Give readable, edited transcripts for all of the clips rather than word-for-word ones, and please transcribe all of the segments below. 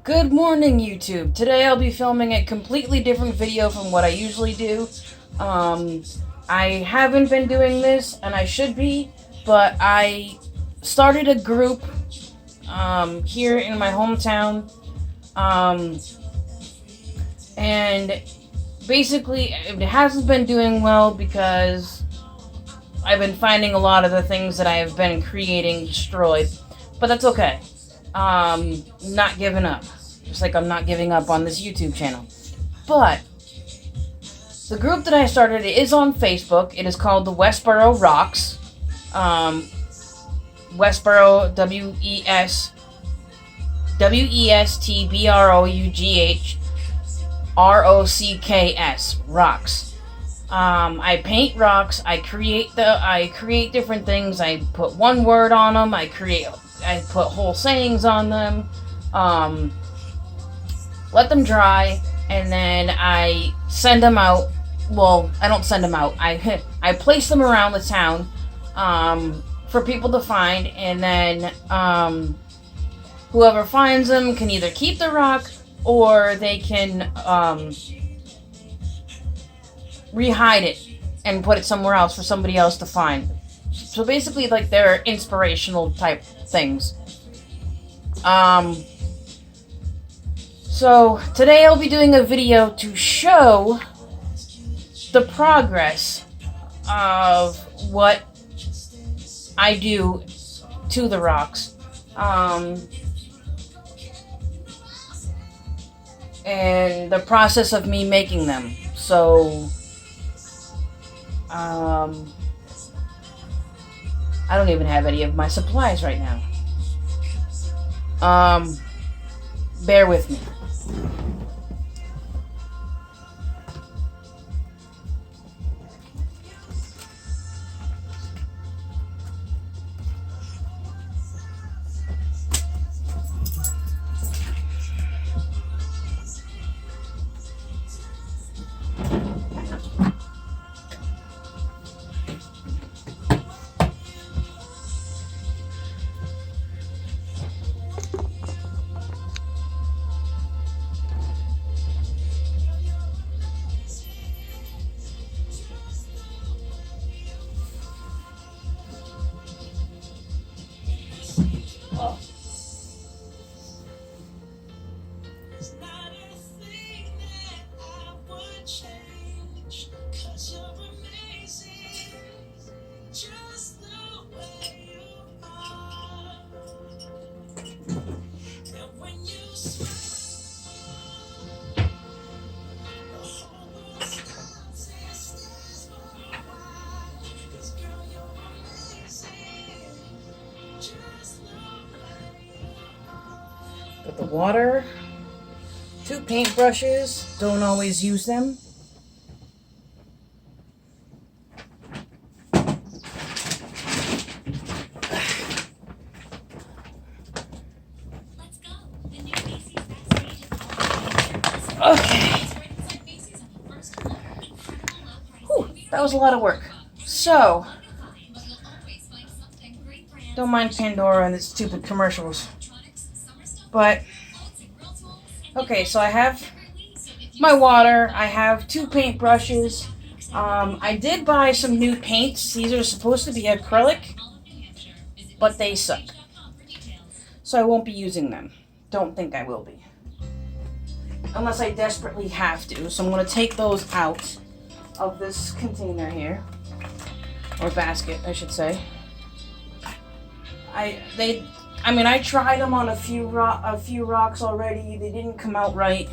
Good morning, YouTube. Today I'll be filming a completely different video from what I usually do. I haven't been doing this, and I should be, but I started a group here in my hometown, and basically it hasn't been doing well because I've been finding a lot of the things that I have been creating destroyed, but that's okay. Not giving up. Just like I'm not giving up on this YouTube channel. But the group that I started is on Facebook. It is called the Westboro Rocks. Westboro, Westbroughs Rocks. I paint rocks. I create different things. I put one word on them. I put whole sayings on them. Let them dry, and then I send them out. Well, I don't send them out. I place them around the town for people to find, and then whoever finds them can either keep the rock or they can rehide it and put it somewhere else for somebody else to find. So basically, like, they're inspirational type things. So today I'll be doing a video to show the progress of what I do to the rocks, and the process of me making them. So I don't even have any of my supplies right now. Bear with me. Got the water, 2 paintbrushes, don't always use them. Okay. Whew, that was a lot of work. So, don't mind Pandora and its stupid commercials. But, okay, so I have my water, I have 2 paintbrushes. I did buy some new paints. These are supposed to be acrylic, but they suck. So I won't be using them. Don't think I will be. Unless I desperately have to. So I'm going to take those out of this container here. Or basket, I should say. I tried them on a few rocks already. They didn't come out right.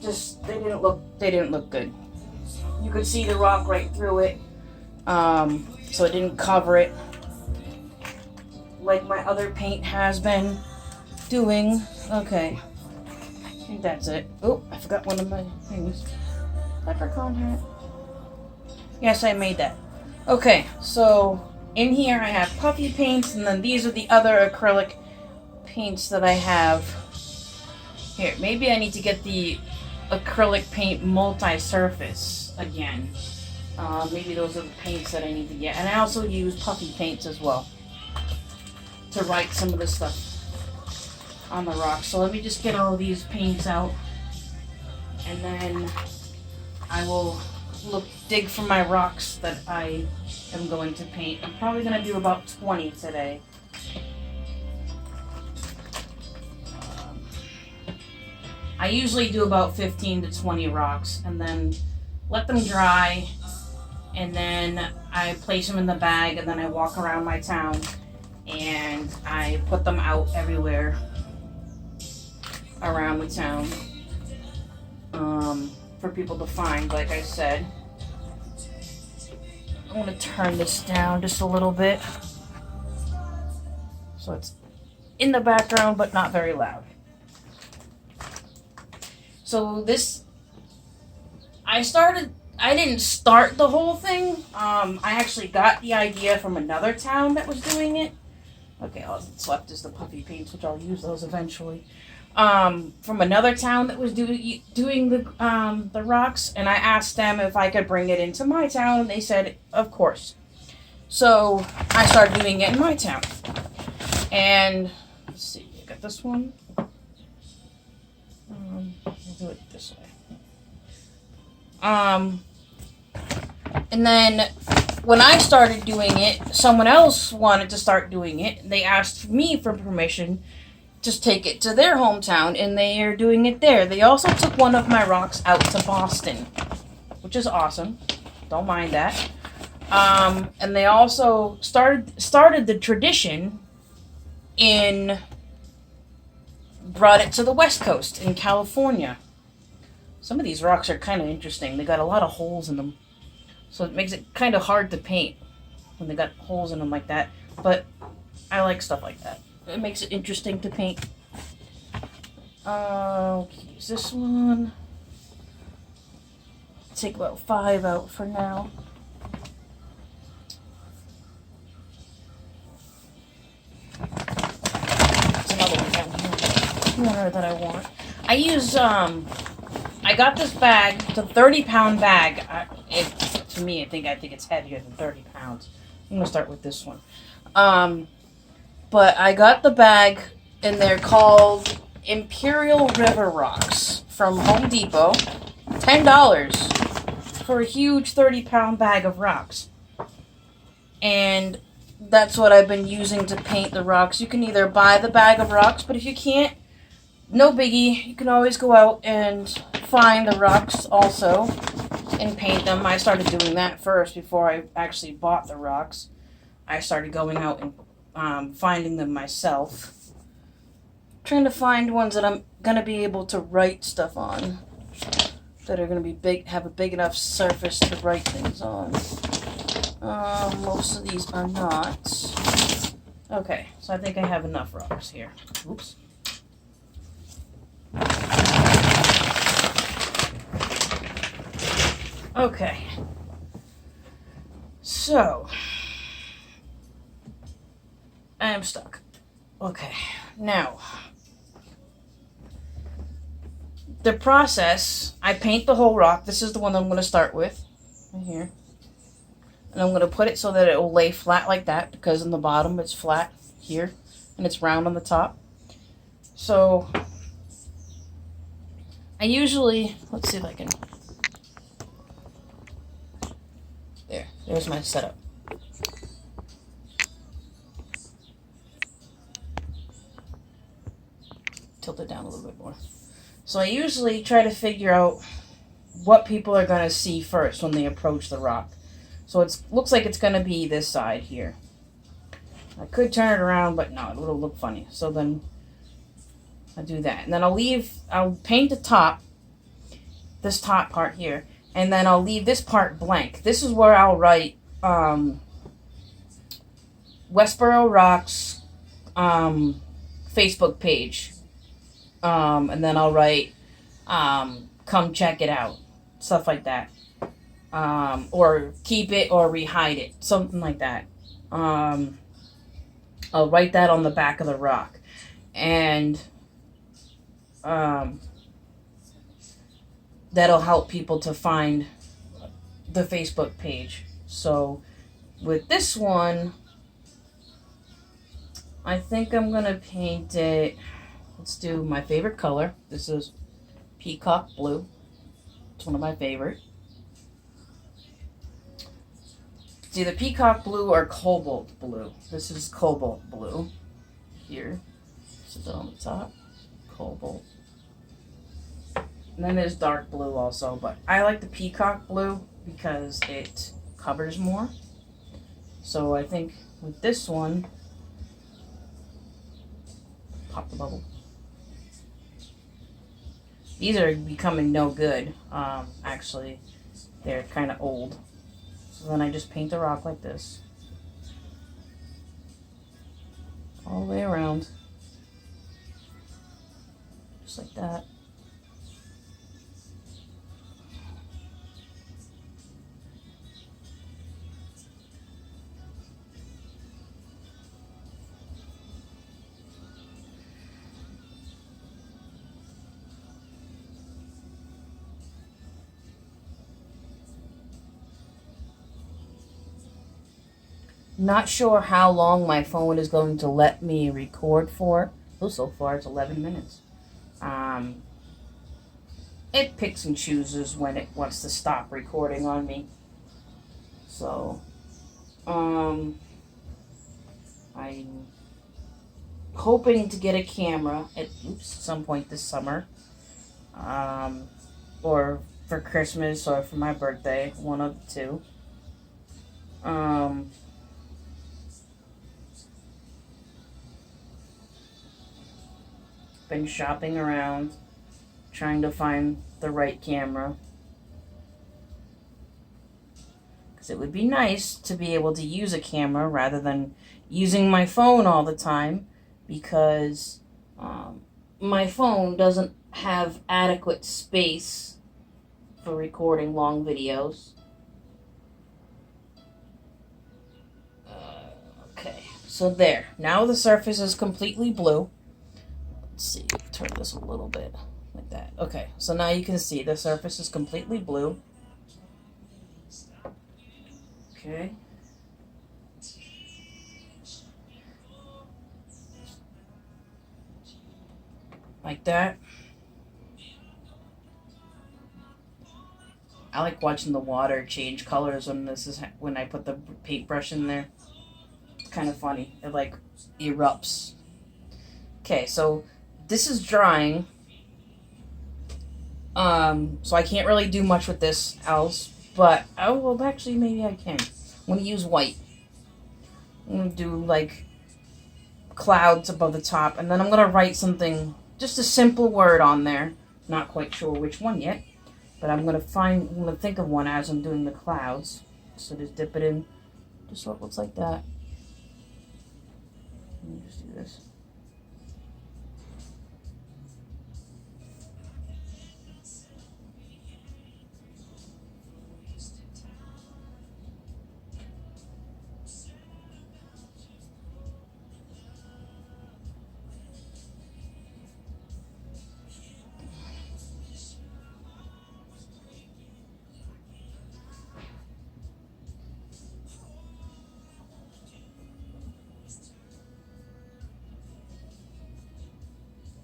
They didn't look good. You could see the rock right through it. So it didn't cover it like my other paint has been doing. Okay. I think that's it. Oh, I forgot one of my things. Leprechaun hat. Yes, I made that. Okay, so in here I have puffy paints, and then these are the other acrylic paints that I have. Here, maybe I need to get the acrylic paint multi-surface again. Maybe those are the paints that I need to get. And I also use puffy paints as well. to write some of this stuff on the rocks. So let me just get all of these paints out, and then I will dig for my rocks that I am going to paint. I'm probably going to do about 20 today. I usually do about 15 to 20 rocks, and then let them dry, and then I place them in the bag, and then I walk around my town and I put them out everywhere around the town for people to find. Like I said, I want to turn this down just a little bit so it's in the background but not very loud. So this, I didn't start the whole thing. I actually got the idea from another town that was doing it. Okay, all that's left is the puffy paints, which I'll use those eventually. From another town that was doing the rocks, and I asked them if I could bring it into my town, and they said, of course. So I started doing it in my town. And let's see, I got this one. We'll do it this way. And then when I started doing it, someone else wanted to start doing it. They asked me for permission to take it to their hometown, and they are doing it there. They also took one of my rocks out to Boston, which is awesome. Don't mind that. And they also started the tradition brought it to the West Coast in California. Some of these rocks are kind of interesting. They got a lot of holes in them, so it makes it kind of hard to paint when they got holes in them like that. But I like stuff like that. It makes it interesting to paint. Use this one. Take about 5 out for now. There's another one down here. Corner that I want. I use I got this bag. It's a 30-pound bag. To me, I think it's heavier than 30 pounds. I'm gonna start with this one. But I got the bag, and they're called Imperial River Rocks from Home Depot. $10 for a huge 30-pound bag of rocks. And that's what I've been using to paint the rocks. You can either buy the bag of rocks, but if you can't, no biggie. You can always go out and find the rocks also and paint them. I started doing that first before I actually bought the rocks. I started going out and finding them myself. Trying to find ones that I'm gonna be able to write stuff on, that are gonna be big, have a big enough surface to write things on. Most of these are not. Okay, so I think I have enough rocks here. Oops. Okay. So I am stuck. Okay, now the process, I paint the whole rock. This is the one that I'm going to start with, right here. And I'm going to put it so that it will lay flat like that, because in the bottom it's flat here, and it's round on the top. So I usually, let's see if I can, there's my setup. Tilt it down a little bit more. So I usually try to figure out what people are going to see first when they approach the rock. So it looks like it's going to be this side here. I could turn it around, but no, it'll look funny. So then I do that. And then I'll paint the top, this top part here, and then I'll leave this part blank. This is where I'll write Westboro Rocks Facebook page. And then I'll write, come check it out. Stuff like that. Or keep it or rehide it. Something like that. I'll write that on the back of the rock. And that'll help people to find the Facebook page. So with this one, I think I'm going to paint it. Let's do my favorite color. This is peacock blue. It's one of my favorite. It's either peacock blue or cobalt blue. This is cobalt blue here. So it's on the top. Cobalt. And then there's dark blue also, but I like the peacock blue because it covers more. So I think with this one, pop the bubble. These are becoming no good. Actually, they're kind of old. So then I just paint the rock like this. All the way around. Just like that. Not sure how long my phone is going to let me record for. Oh, so far it's 11 minutes. It picks and chooses when it wants to stop recording on me. So, I'm hoping to get a camera at some point this summer. Or for Christmas or for my birthday, one of the two. Been shopping around, trying to find the right camera. Because it would be nice to be able to use a camera rather than using my phone all the time, because my phone doesn't have adequate space for recording long videos. Okay, so there. Now the surface is completely blue. Let's see, turn this a little bit like that. Okay, so now you can see the surface is completely blue. Okay. Like that. I like watching the water change colors when I put the paintbrush in there. It's kind of funny. It like erupts. Okay, so this is drying. So I can't really do much with this else, but actually maybe I can. I'm gonna use white. I'm gonna do like clouds above the top, and then I'm gonna write something, just a simple word on there. Not quite sure which one yet, but I'm gonna think of one as I'm doing the clouds. So just dip it in, just so it looks like that. Let me just do this.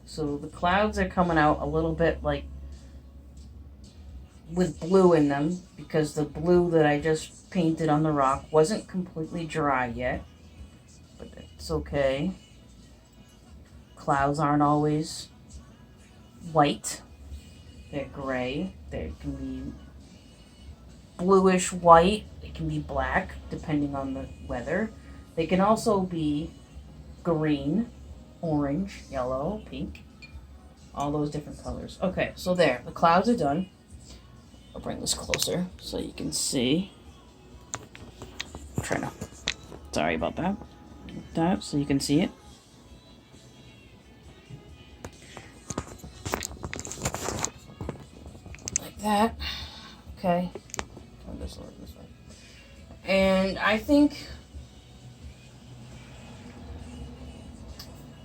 So the clouds are coming out a little bit like with blue in them, because the blue that I just painted on the rock wasn't completely dry yet, but it's okay. Clouds aren't always white. They're gray. They can be bluish white. They can be black, depending on the weather. They can also be green, orange, yellow, pink. All those different colors. Okay, so there. The clouds are done. I'll bring this closer so you can see. Sorry about that. Like that, so you can see it. Like that. Okay. Turn this over this way. And I think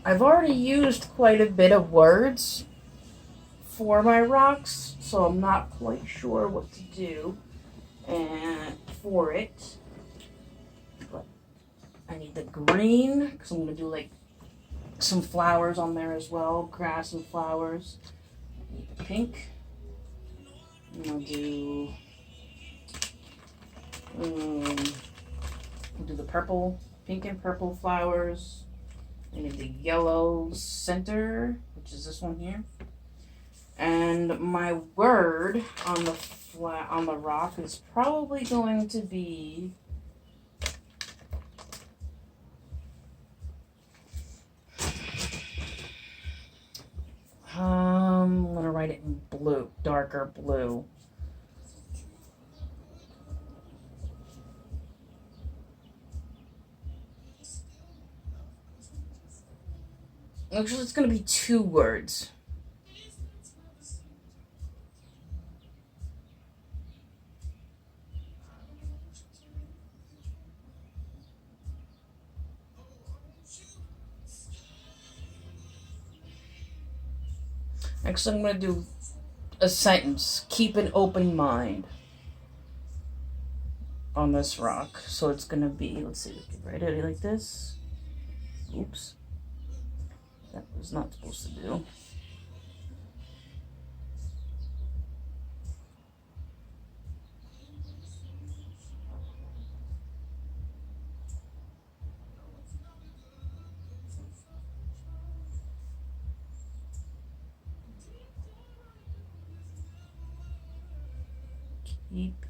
I've already used quite a bit of words for my rocks, so I'm not quite sure what to do for it. But I need the green, because I'm going to do like some flowers on there as well, grass and flowers. Pink. And I'll do we'll do the purple, pink and purple flowers. And the yellow center, which is this one here. And my word on the rock is probably going to be I'm gonna write it in blue, darker blue. Actually, it's gonna be 2 words. Actually, I'm going to do a sentence. Keep an open mind on this rock. So it's going to be, let's see, write it like this. Oops. That was not supposed to do. Keep.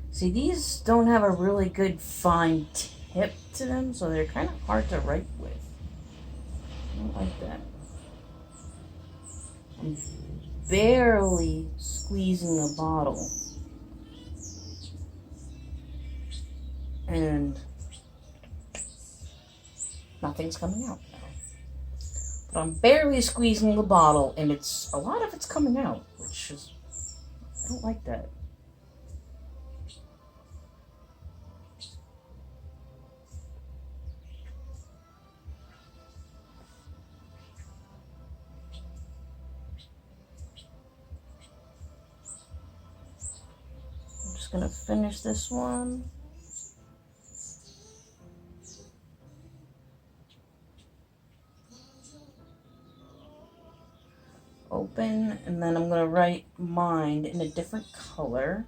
See, these don't have a really good fine tip to them, so they're kind of hard to write with. I don't like that. I'm barely squeezing the bottle. And nothing's coming out now. But I'm barely squeezing the bottle, and a lot of it's coming out, which is, I don't like that. I'm just gonna finish this one. Open, and then I'm gonna write mind in a different color.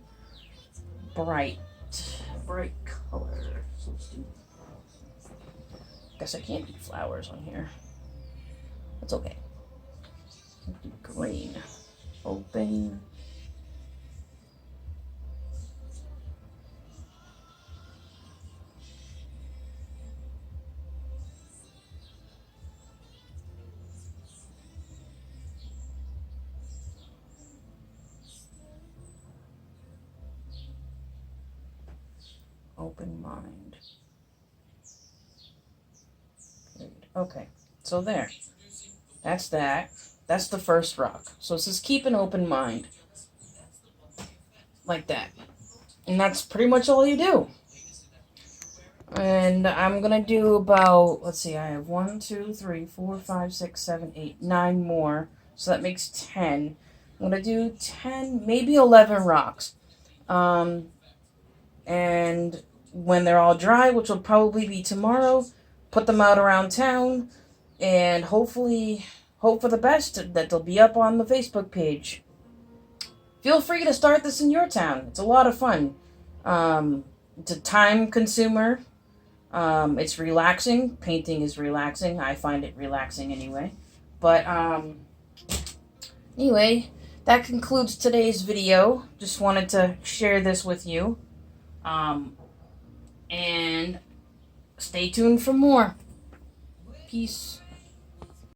Bright color. So let's do, guess I can't do flowers on here. That's okay. Let's do green. Open. Open mind. Okay, so there. That's that. That's the first rock. So it says keep an open mind. Like that. And that's pretty much all you do. And I'm going to do about, let's see, I have 1, 2, 3, 4, 5, 6, 7, 8, 9 more. So that makes 10. I'm going to do 10, maybe 11 rocks. And when they're all dry, which will probably be tomorrow, put them out around town, and hopefully hope for the best that they'll be up on the Facebook page. Feel free to start this in your town. It's a lot of fun. It's a time consumer. It's relaxing. Painting is relaxing. I find it relaxing anyway. But anyway, that concludes today's video. Just wanted to share this with you. And stay tuned for more. Peace.